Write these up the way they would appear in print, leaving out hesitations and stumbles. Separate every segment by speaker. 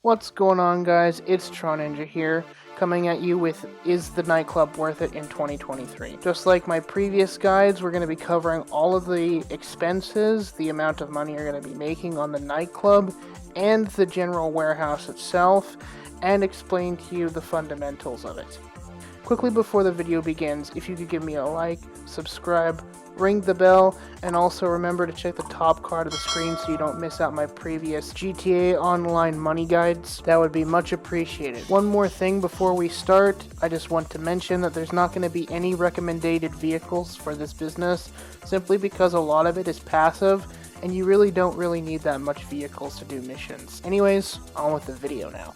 Speaker 1: What's going on, guys? It's Tron Ninja here, coming at you with Is the Nightclub Worth It in 2023? Just like my previous guides, we're going to be covering all of the expenses, the amount of money you're going to be making on the nightclub, and the general warehouse itself, and explain to you the fundamentals of it. Quickly before the video begins, if you could give me a like, subscribe, ring the bell, and also remember to check the top card of the screen so you don't miss out my previous GTA Online money guides. That would be much appreciated. One more thing before we start, I just want to mention that there's not going to be any recommended vehicles for this business, simply because a lot of it is passive, and you really don't need that much vehicles to do missions. Anyways, on with the video now.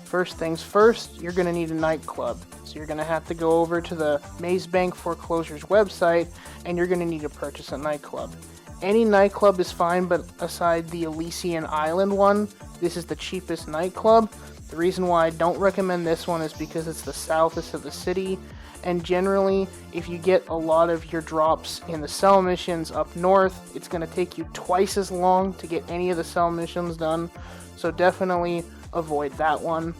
Speaker 1: First things first, you're going to need a nightclub. So you're going to have to go over to the Maze Bank Foreclosures website, and you're going to need to purchase a nightclub. Any nightclub is fine, but aside the Elysian Island one, this is the cheapest nightclub. The reason why I don't recommend this one is because it's the southest of the city, and generally, if you get a lot of your drops in the cell missions up north, it's going to take you twice as long to get any of the cell missions done, so definitely avoid that one.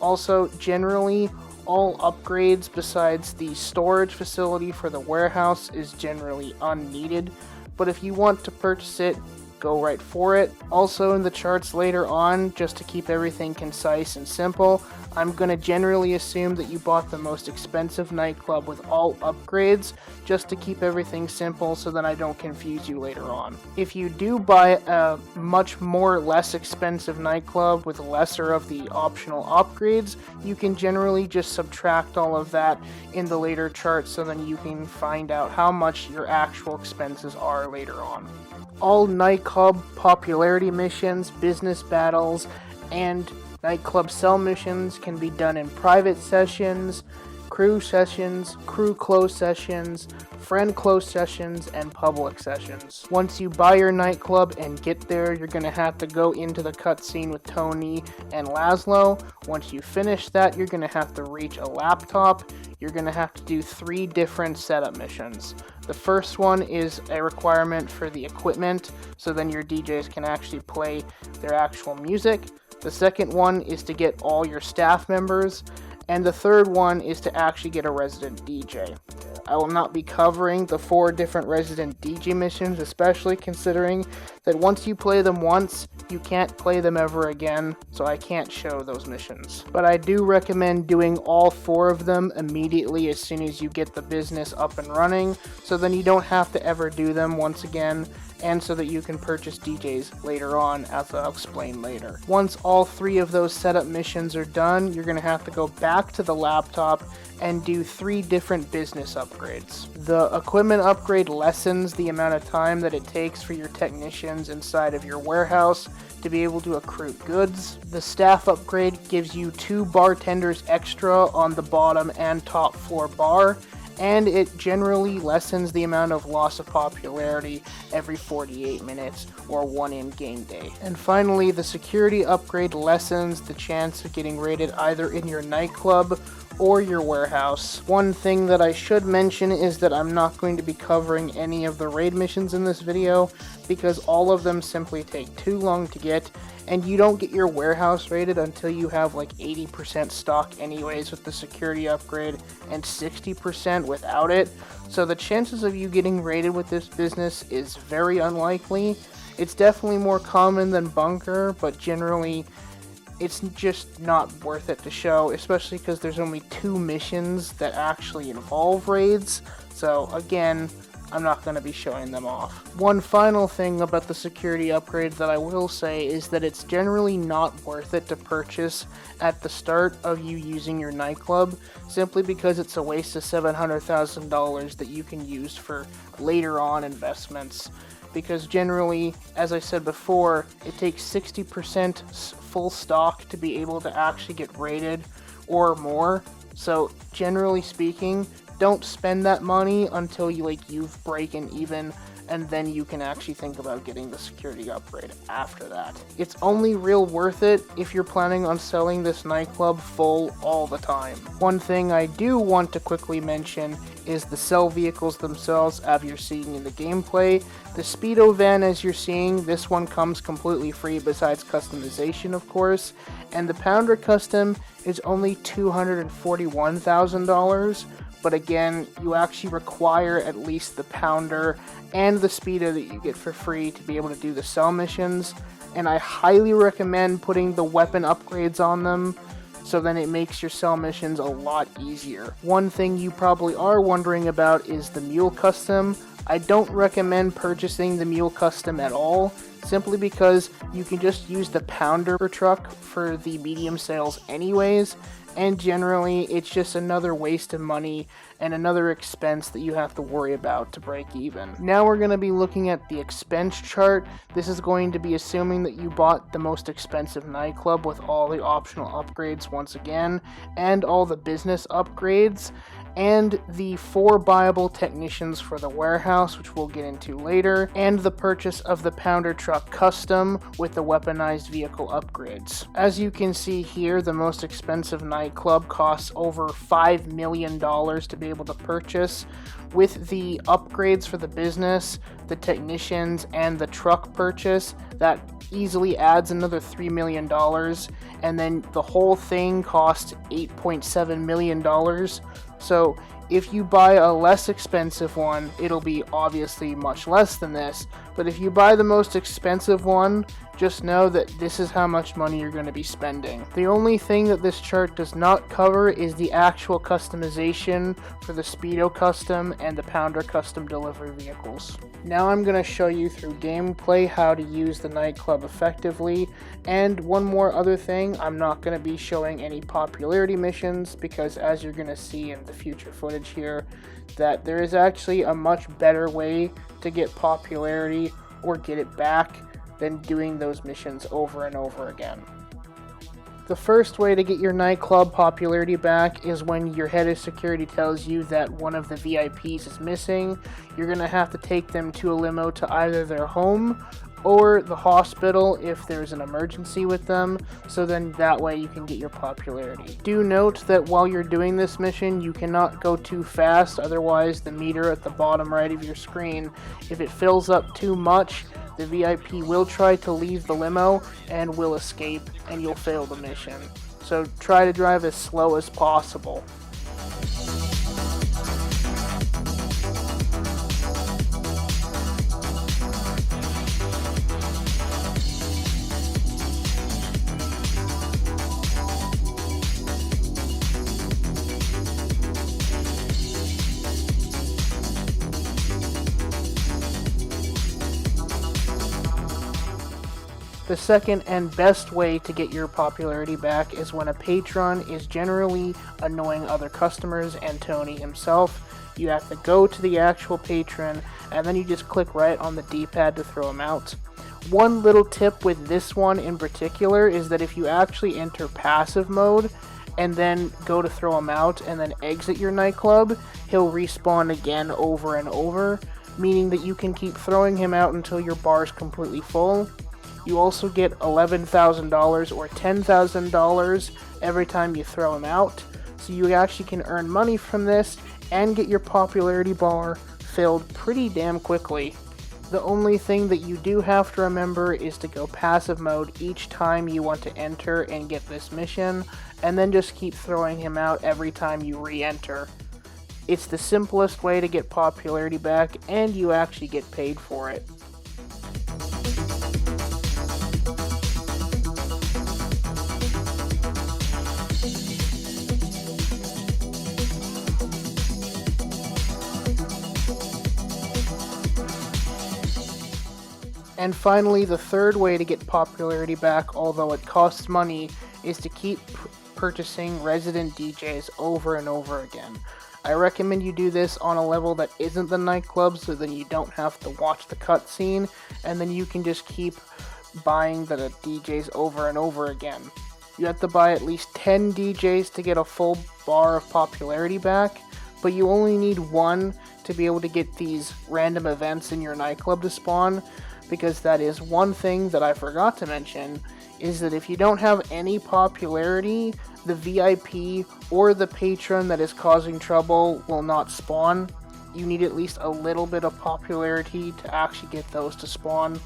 Speaker 1: Also, generally, all upgrades besides the storage facility for the warehouse is generally unneeded, but if you want to purchase it, go right for it. Also, in the charts later on, just to keep everything concise and simple, I'm going to generally assume that you bought the most expensive nightclub with all upgrades, just to keep everything simple so that I don't confuse you later on. If you do buy a much less expensive nightclub with lesser of the optional upgrades, you can generally just subtract all of that in the later charts so then you can find out how much your actual expenses are later on. All nightclub popularity missions, business battles, and nightclub cell missions can be done in private sessions, crew closed sessions, friend closed sessions, and public sessions. Once you buy your nightclub and get there, you're going to have to go into the cutscene with Tony and Laszlo. Once you finish that, you're going to have to reach a laptop. You're going to have to do 3 different setup missions. The first one is a requirement for the equipment, so then your DJs can actually play their actual music. The second one is to get all your staff members, and the third one is to actually get a resident DJ. I will not be covering the 4 different resident DJ missions, especially considering that once you play them once, you can't play them ever again, so I can't show those missions. But I do recommend doing all 4 of them immediately as soon as you get the business up and running, so then you don't have to ever do them once again, and so that you can purchase DJs later on, as I'll explain later. Once all 3 of those setup missions are done, you're going to have to go back to the laptop and do 3 different business upgrades. The equipment upgrade lessens the amount of time that it takes for your technicians inside of your warehouse to be able to accrue goods. The staff upgrade gives you 2 bartenders extra on the bottom and top floor bar, and it generally lessens the amount of loss of popularity every 48 minutes or 1 in-game day. And finally, the security upgrade lessens the chance of getting raided either in your nightclub or your warehouse. One thing that I should mention is that I'm not going to be covering any of the raid missions in this video because all of them simply take too long to get, and you don't get your warehouse raided until you have like 80% stock anyways with the security upgrade and 60% without it. So the chances of you getting raided with this business is very unlikely. It's definitely more common than bunker, but generally it's just not worth it to show, especially because there's only 2 missions that actually involve raids. So again, I'm not going to be showing them off. One final thing about the security upgrade that I will say is that it's generally not worth it to purchase at the start of you using your nightclub, simply because it's a waste of $700,000 that you can use for later on investments. Because generally, as I said before, it takes 60% full stock to be able to actually get raided or more. So generally speaking, don't spend that money until you've breaken even, and then you can actually think about getting the security upgrade after that. It's only real worth it if you're planning on selling this nightclub full all the time. One thing I do want to quickly mention is the sell vehicles themselves as you're seeing in the gameplay. The Speedo van, as you're seeing, this one comes completely free besides customization, of course, and the Pounder Custom is only $241,000. But again, you actually require at least the Pounder and the Speedo that you get for free to be able to do the sell missions. And I highly recommend putting the weapon upgrades on them, so then it makes your sell missions a lot easier. One thing you probably are wondering about is the Mule Custom. I don't recommend purchasing the Mule Custom at all, simply because you can just use the Pounder truck for the medium sales anyways, and generally it's just another waste of money and another expense that you have to worry about to break even. Now we're going to be looking at the expense chart. This is going to be assuming that you bought the most expensive nightclub with all the optional upgrades once again, and all the business upgrades, and the 4 buyable technicians for the warehouse, which we'll get into later, and the purchase of the Pounder Truck Custom with the weaponized vehicle upgrades. As you can see here, the most expensive nightclub costs over $5 million to be able to purchase. With the upgrades for the business, the technicians, and the truck purchase, that easily adds another $3 million, and then the whole thing costs $8.7 million. So if you buy a less expensive one, it'll be obviously much less than this, but if you buy the most expensive one, just know that this is how much money you're going to be spending. The only thing that this chart does not cover is the actual customization for the Speedo Custom and the Pounder Custom delivery vehicles. Now I'm going to show you through gameplay how to use the nightclub effectively, and one more other thing, I'm not going to be showing any popularity missions because, as you're going to see in the future footage here, that there is actually a much better way to get popularity or get it back than doing those missions over and over again. The first way to get your nightclub popularity back is when your head of security tells you that one of the VIPs is missing. You're going to have to take them to a limo to either their home or the hospital if there's an emergency with them, so then that way you can get your popularity. Do note that while you're doing this mission, you cannot go too fast, otherwise the meter at the bottom right of your screen, if it fills up too much, the VIP will try to leave the limo and will escape, and you'll fail the mission. So try to drive as slow as possible. The second and best way to get your popularity back is when a patron is generally annoying other customers and Tony himself. You have to go to the actual patron and then you just click right on the D-pad to throw him out. One little tip with this one in particular is that if you actually enter passive mode and then go to throw him out and then exit your nightclub, he'll respawn again over and over, meaning that you can keep throwing him out until your bar is completely full. You also get $11,000 or $10,000 every time you throw him out, so you actually can earn money from this and get your popularity bar filled pretty damn quickly. The only thing that you do have to remember is to go passive mode each time you want to enter and get this mission, and then just keep throwing him out every time you re-enter. It's the simplest way to get popularity back, and you actually get paid for it. And finally, the third way to get popularity back, although it costs money, is to keep purchasing resident DJs over and over again. I recommend you do this on a level that isn't the nightclub, so then you don't have to watch the cutscene, and then you can just keep buying the DJs over and over again. You have to buy at least 10 DJs to get a full bar of popularity back, but you only need one to be able to get these random events in your nightclub to spawn, because that is one thing that I forgot to mention, is that if you don't have any popularity, the VIP or the patron that is causing trouble will not spawn. You need at least a little bit of popularity to actually get those to spawn.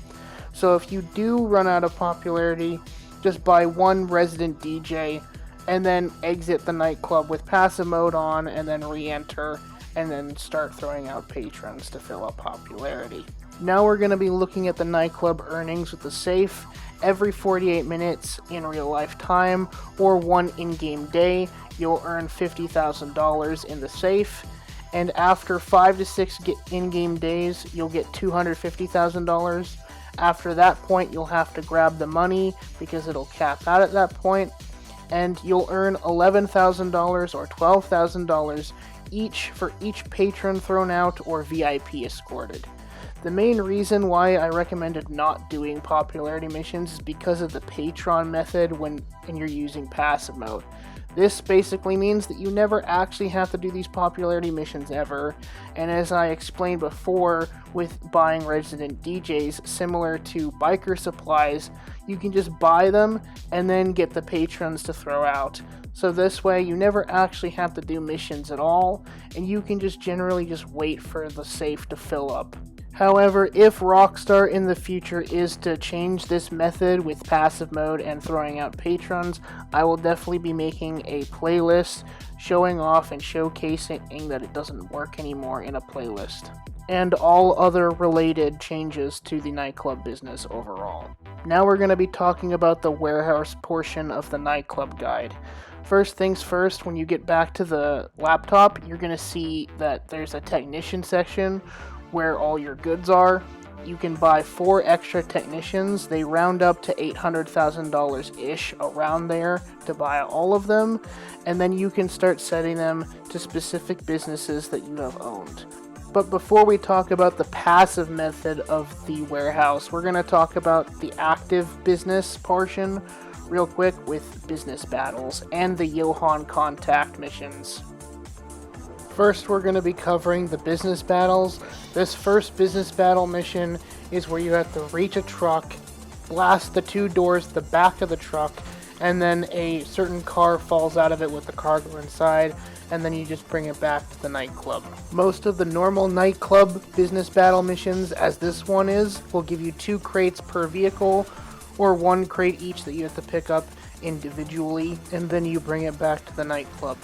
Speaker 1: So if you do run out of popularity, just buy one resident DJ and then exit the nightclub with passive mode on, and then re-enter, and then start throwing out patrons to fill up popularity. Now we're going to be looking at the nightclub earnings with the safe. Every 48 minutes in real life time, or one in-game day, you'll earn $50,000 in the safe, and after 5 to 6 in-game days, you'll get $250,000. After that point, you'll have to grab the money because it'll cap out at that point, and you'll earn $11,000 or $12,000 each for each patron thrown out or VIP escorted. The main reason why I recommended not doing popularity missions is because of the patron method when you're using passive mode. This basically means that you never actually have to do these popularity missions ever, and as I explained before with buying resident DJs, similar to biker supplies, you can just buy them and then get the patrons to throw out. So this way you never actually have to do missions at all, and you can just generally just wait for the safe to fill up. However, if Rockstar in the future is to change this method with passive mode and throwing out patrons, I will definitely be making a playlist showing off and showcasing that it doesn't work anymore in a playlist, and all other related changes to the nightclub business overall. Now we're going to be talking about the warehouse portion of the nightclub guide. First things first, when you get back to the laptop, you're going to see that there's a technician section where all your goods are. You can buy 4 extra technicians. They round up to $800,000-ish around there to buy all of them, and then you can start setting them to specific businesses that you have owned. But before we talk about the passive method of the warehouse, we're going to talk about the active business portion real quick with business battles and the Yohan contact missions. First, we're going to be covering the business battles. This first business battle mission is where you have to reach a truck, blast the 2 doors to the back of the truck, and then a certain car falls out of it with the cargo inside, and then you just bring it back to the nightclub. Most of the normal nightclub business battle missions, as this one is, will give you 2 crates per vehicle, or 1 crate each that you have to pick up individually, and then you bring it back to the nightclub.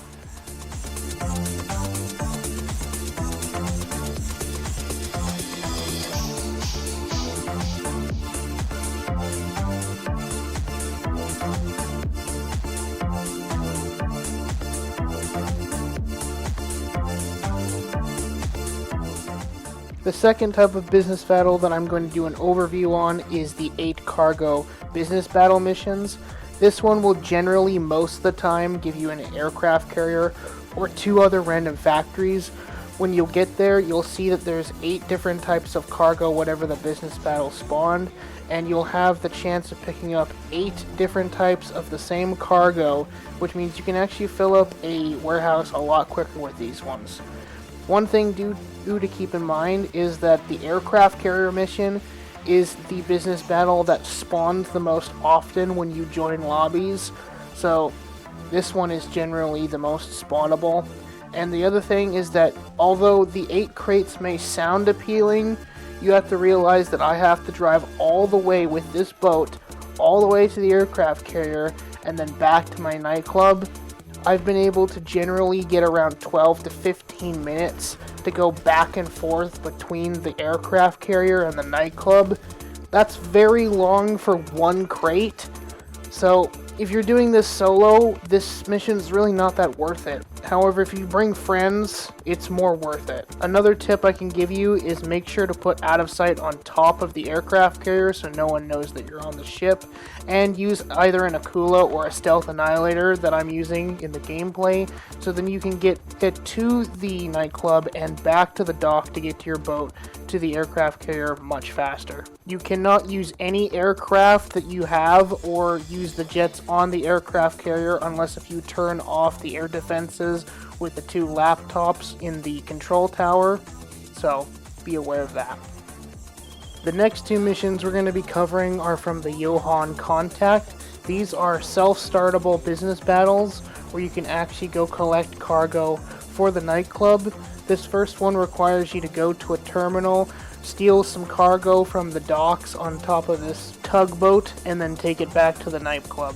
Speaker 1: The second type of business battle that I'm going to do an overview on is the 8 cargo business battle missions. This one will generally most of the time give you an aircraft carrier or 2 other random factories. When you'll get there, you'll see that there's 8 different types of cargo, whatever the business battle spawned, and you'll have the chance of picking up 8 different types of the same cargo, which means you can actually fill up a warehouse a lot quicker with these ones. One thing to keep in mind is that the aircraft carrier mission is the business battle that spawns the most often when you join lobbies, so this one is generally the most spawnable. And the other thing is that although the 8 crates may sound appealing, you have to realize that I have to drive all the way with this boat, all the way to the aircraft carrier, and then back to my nightclub. I've been able to generally get around 12 to 15 minutes to go back and forth between the aircraft carrier and the nightclub. That's very long for 1 crate, so if you're doing this solo, this mission's really not that worth it. However, if you bring friends, it's more worth it. Another tip I can give you is make sure to put out of sight on top of the aircraft carrier so no one knows that you're on the ship, and use either an Akula or a stealth annihilator that I'm using in the gameplay, so then you can get to the nightclub and back to the dock to get to your boat to the aircraft carrier much faster. You cannot use any aircraft that you have or use the jets on the aircraft carrier unless if you turn off the air defenses businesses with the 2 laptops in the control tower, so be aware of that. The next 2 missions we're going to be covering are from the Yohan Contact. These are self-startable business battles where you can actually go collect cargo for the nightclub. This first one requires you to go to a terminal, steal some cargo from the docks on top of this tugboat, and then take it back to the nightclub.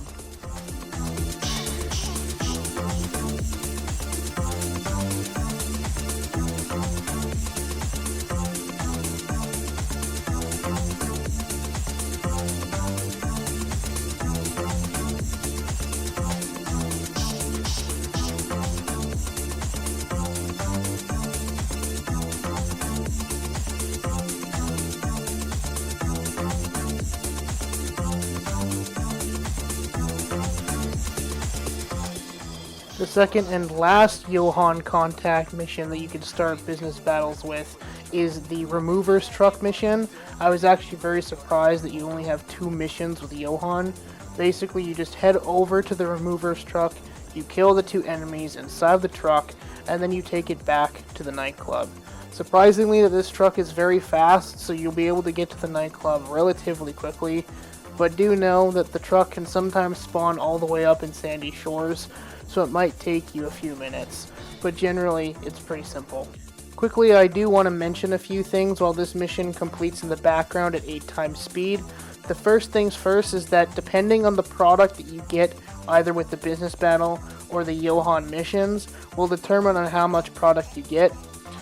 Speaker 1: The second and last Yohan Contact mission that you can start business battles with is the Remover's Truck mission. I was actually very surprised that you only have 2 missions with Yohan. Basically, you just head over to the Remover's Truck, you kill the 2 enemies inside the truck, and then you take it back to the nightclub. Surprisingly, this truck is very fast, so you'll be able to get to the nightclub relatively quickly, but do know that the truck can sometimes spawn all the way up in Sandy Shores, so it might take you a few minutes, but generally it's pretty simple. Quickly, I do want to mention a few things while this mission completes in the background at 8 times speed. The first things first is that depending on the product that you get, either with the business battle or the Yohan missions, will determine on how much product you get.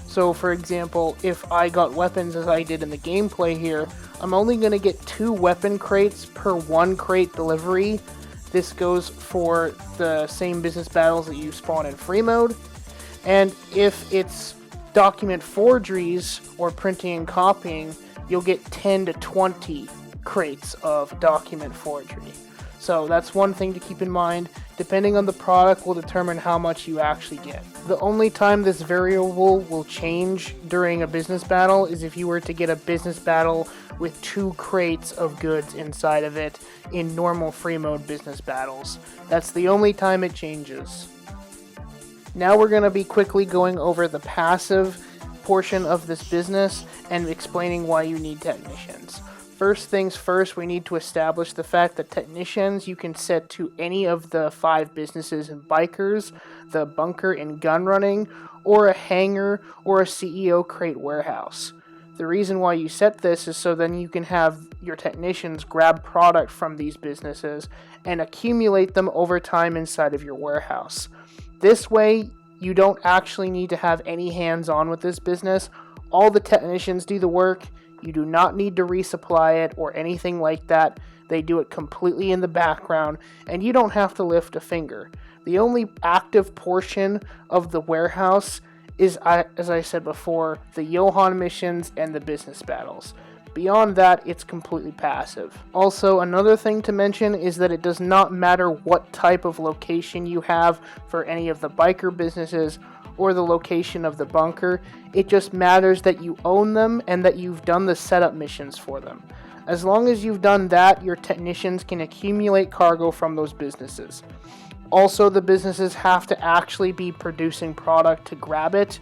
Speaker 1: So for example, if I got weapons as I did in the gameplay here, I'm only going to get 2 weapon crates per 1 crate delivery. This goes for the same business battles that you spawn in free mode. And if it's document forgeries or printing and copying, you'll get 10 to 20 crates of document forgery. So that's one thing to keep in mind. Depending on the product will determine how much you actually get. The only time this variable will change during a business battle is if you were to get a business battle with 2 crates of goods inside of it in normal free mode business battles. That's the only time it changes. Now we're going to be quickly going over the passive portion of this business and explaining why you need technicians. First things first, we need to establish the fact that technicians you can set to any of the 5 businesses and bikers, the bunker and gun running, or a hangar or a CEO crate warehouse. The reason why you set this is so then you can have your technicians grab product from these businesses and accumulate them over time inside of your warehouse. This way, you don't actually need to have any hands-on with this business. All the technicians do the work. You do not need to resupply it or anything like that. They do it completely in the background, and you don't have to lift a finger. The only active portion of the warehouse is, as I said before, the Yohan missions and the business battles. Beyond that, it's completely passive. Also, another thing to mention is that it does not matter what type of location you have for any of the biker businesses or the location of the bunker. It just matters that you own them and that you've done the setup missions for them. As long as you've done that, your technicians can accumulate cargo from those businesses. Also, the businesses have to actually be producing product to grab it.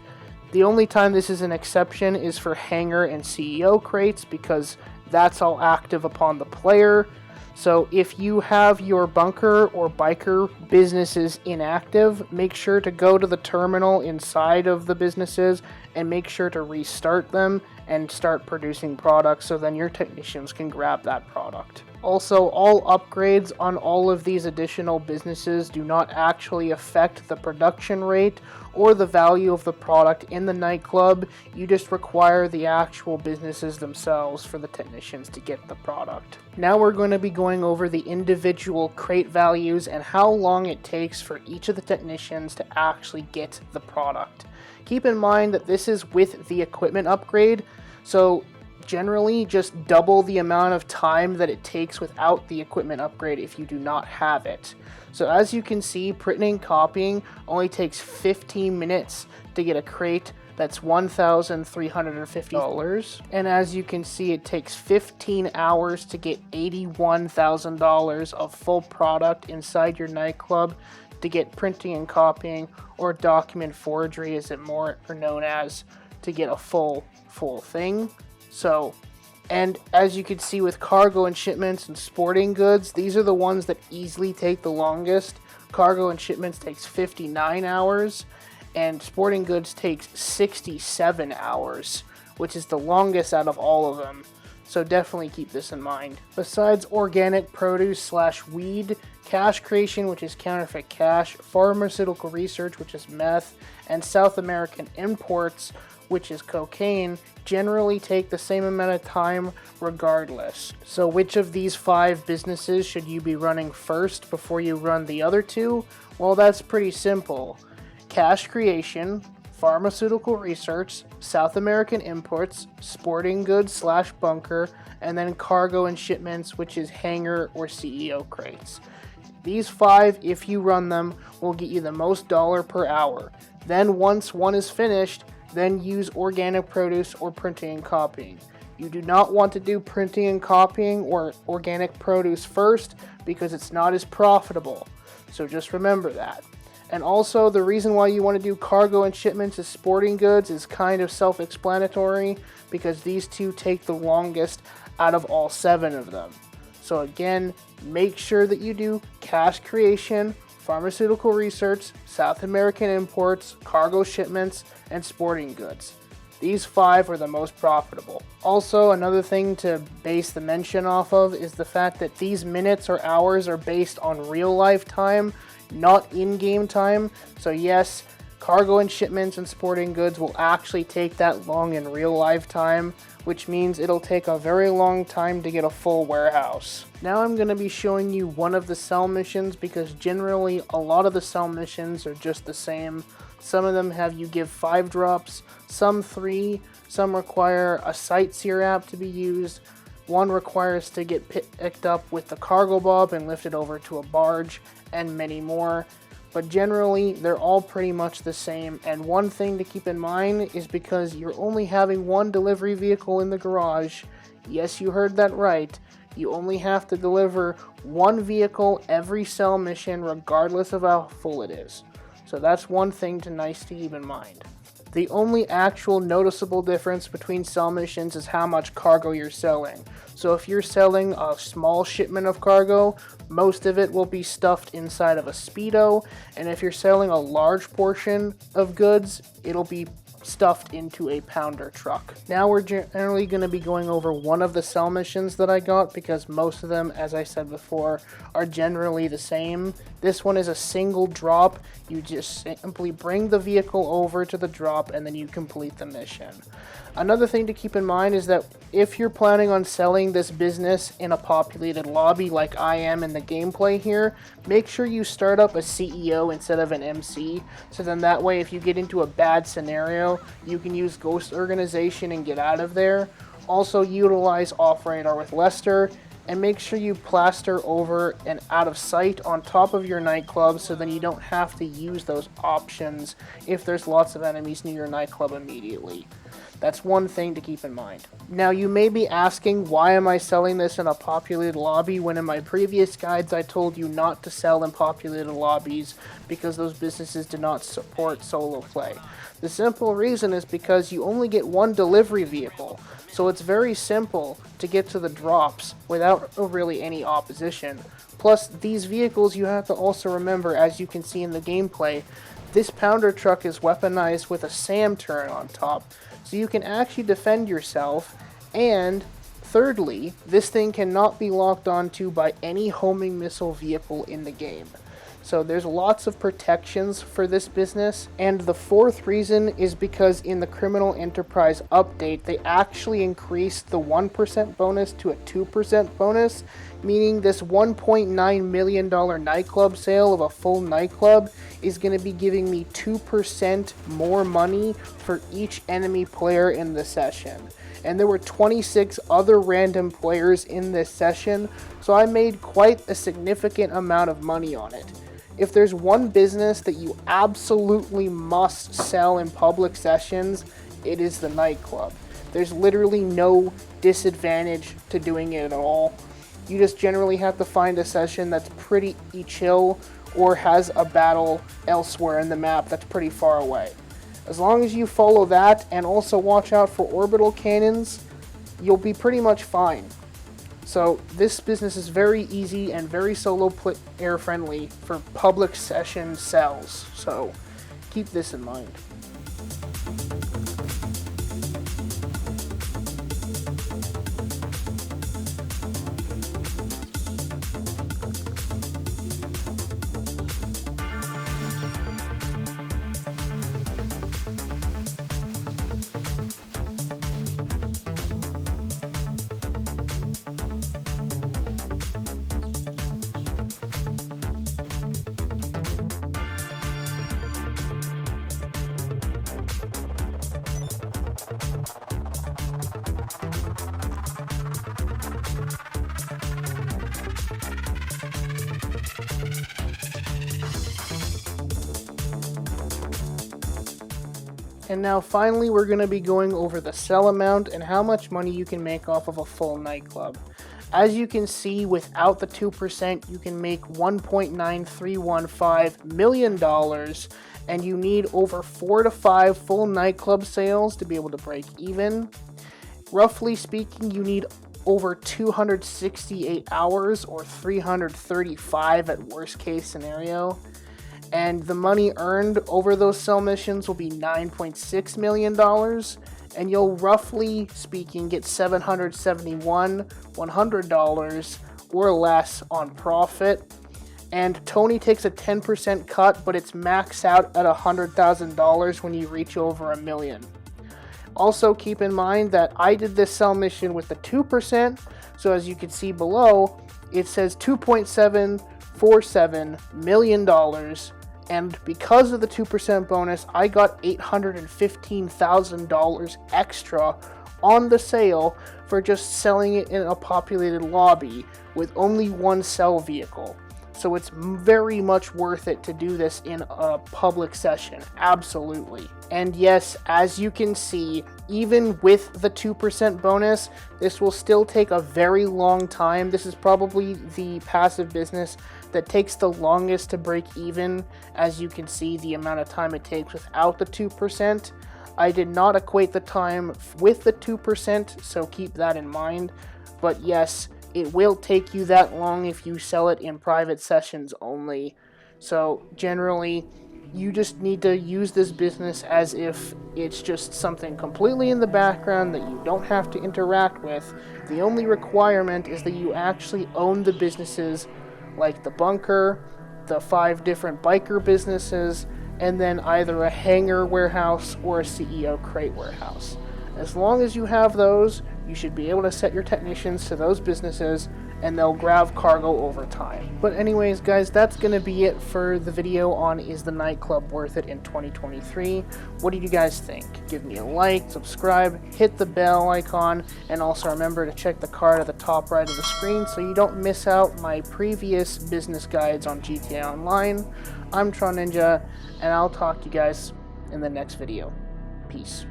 Speaker 1: The only time this is an exception is for hangar and CEO crates, because that's all active upon the player. So if you have your bunker or biker businesses inactive, make sure to go to the terminal inside of the businesses and make sure to restart them and start producing products, so then your technicians can grab that product. Also, all upgrades on all of these additional businesses do not actually affect the production rate or the value of the product in the nightclub. You just require the actual businesses themselves for the technicians to get the product. Now we're going to be going over the individual crate values and how long it takes for each of the technicians to actually get the product. Keep in mind that this is with the equipment upgrade, so generally just double the amount of time that it takes without the equipment upgrade if you do not have it. So as you can see, printing and copying only takes 15 minutes to get a crate that's $1,350. And as you can see, it takes 15 hours to get $81,000 of full product inside your nightclub to get printing and copying, or document forgery as it more are known as, to get a full thing. So, and as you can see with cargo and shipments and sporting goods, these are the ones that easily take the longest. Cargo and shipments takes 59 hours, and sporting goods takes 67 hours, which is the longest out of all of them. So definitely keep this in mind. Besides organic produce / weed, cash creation, which is counterfeit cash, pharmaceutical research, which is meth, and South American imports, which is cocaine, generally take the same amount of time regardless. So which of these 5 businesses should you be running first before you run the other 2? Well, that's pretty simple. Cash creation, pharmaceutical research, South American imports, sporting goods / bunker, and then cargo and shipments, which is hangar or CEO crates. These 5, if you run them, will get you the most dollar per hour. Then once one is finished, then use organic produce or printing and copying. You do not want to do printing and copying or organic produce first because it's not as profitable. So just remember that. And also, the reason why you want to do cargo and shipments as sporting goods is kind of self-explanatory, because these 2 take the longest out of all 7 of them. So again, make sure that you do cash creation, pharmaceutical research, South American imports, cargo shipments, and sporting goods. These 5 are the most profitable. Also, another thing to base the mention off of is the fact that these minutes or hours are based on real life time, not in-game time. So yes, cargo and shipments and sporting goods will actually take that long in real life time, which means it'll take a very long time to get a full warehouse. Now I'm going to be showing you one of the sell missions, because generally a lot of the sell missions are just the same. Some of them have you give 5 drops, some 3, some require a sightseer app to be used, one requires to get picked up with the cargo bob and lifted over to a barge, and many more. But generally, they're all pretty much the same, and one thing to keep in mind is because you're only having one delivery vehicle in the garage, yes, you heard that right, you only have to deliver one vehicle every sell mission regardless of how full it is. So that's one thing nice to keep in mind. The only actual noticeable difference between sell missions is how much cargo you're selling. So if you're selling a small shipment of cargo, most of it will be stuffed inside of a Speedo, and if you're selling a large portion of goods, it'll be stuffed into a pounder truck. Now we're generally going to be going over one of the sell missions that I got, because most of them, as I said before, are generally the same. This one is a single drop. You just simply bring the vehicle over to the drop and then you complete the mission. Another thing to keep in mind is that if you're planning on selling this business in a populated lobby like I am in the gameplay here, make sure you start up a CEO instead of an MC, so then that way if you get into a bad scenario, you can use Ghost Organization and get out of there. Also utilize Off Radar with Lester, and make sure you plaster over and out of sight on top of your nightclub, so then you don't have to use those options if there's lots of enemies near your nightclub immediately. That's one thing to keep in mind. Now you may be asking, why am I selling this in a populated lobby when in my previous guides I told you not to sell in populated lobbies because those businesses do not support solo play. The simple reason is because you only get one delivery vehicle, so it's very simple to get to the drops without really any opposition. Plus, these vehicles, you have to also remember, as you can see in the gameplay, this pounder truck is weaponized with a SAM turret on top, so you can actually defend yourself. And thirdly, this thing cannot be locked onto by any homing missile vehicle in the game. So there's lots of protections for this business. And the fourth reason is because in the Criminal Enterprise update, they actually increased the 1% bonus to a 2% bonus, meaning this $1.9 million nightclub sale of a full nightclub is going to be giving me 2% more money for each enemy player in the session. And there were 26 other random players in this session, so I made quite a significant amount of money on it. If there's one business that you absolutely must sell in public sessions, it is the nightclub. There's literally no disadvantage to doing it at all. You just generally have to find a session that's pretty chill, or has a battle elsewhere in the map that's pretty far away. As long as you follow that and also watch out for orbital cannons, you'll be pretty much fine. So this business is very easy and very solo player friendly for public session sells, so keep this in mind. And now finally we're going to be going over the sell amount and how much money you can make off of a full nightclub. As you can see, without the 2%, you can make $1.9315 million, and you need over 4 to 5 full nightclub sales to be able to break even. Roughly speaking, you need over 268 hours, or 335 at worst case scenario. And the money earned over those sell missions will be $9.6 million, and you'll roughly speaking get $771,100 or less on profit. And Tony takes a 10% cut, but it's maxed out at $100,000 when you reach over $1 million. Also keep in mind that I did this sell mission with the 2%, so as you can see below, it says $2.747 million, and because of the 2% bonus, I got $815,000 extra on the sale for just selling it in a populated lobby with only one sell vehicle. So it's very much worth it to do this in a public session, absolutely. And yes, as you can see, even with the 2% bonus, this will still take a very long time. This is probably the passive business that takes the longest to break even. As you can see, the amount of time it takes without the 2%. I did not equate the time with the 2%, so keep that in mind. But yes, it will take you that long if you sell it in private sessions only. So generally, you just need to use this business as if it's just something completely in the background that you don't have to interact with. The only requirement is that you actually own the businesses, like the bunker, the 5 different biker businesses, and then either a hangar warehouse or a CEO crate warehouse. As long as you have those, you should be able to set your technicians to those businesses and they'll grab cargo over time. But anyways guys, that's going to be it for the video on Is the Nightclub Worth It in 2023. What do you guys think? Give me a like, subscribe, hit the bell icon, and also remember to check the card at the top right of the screen so you don't miss out my previous business guides on GTA Online. I'm Tron Ninja, and I'll talk to you guys in the next video. Peace.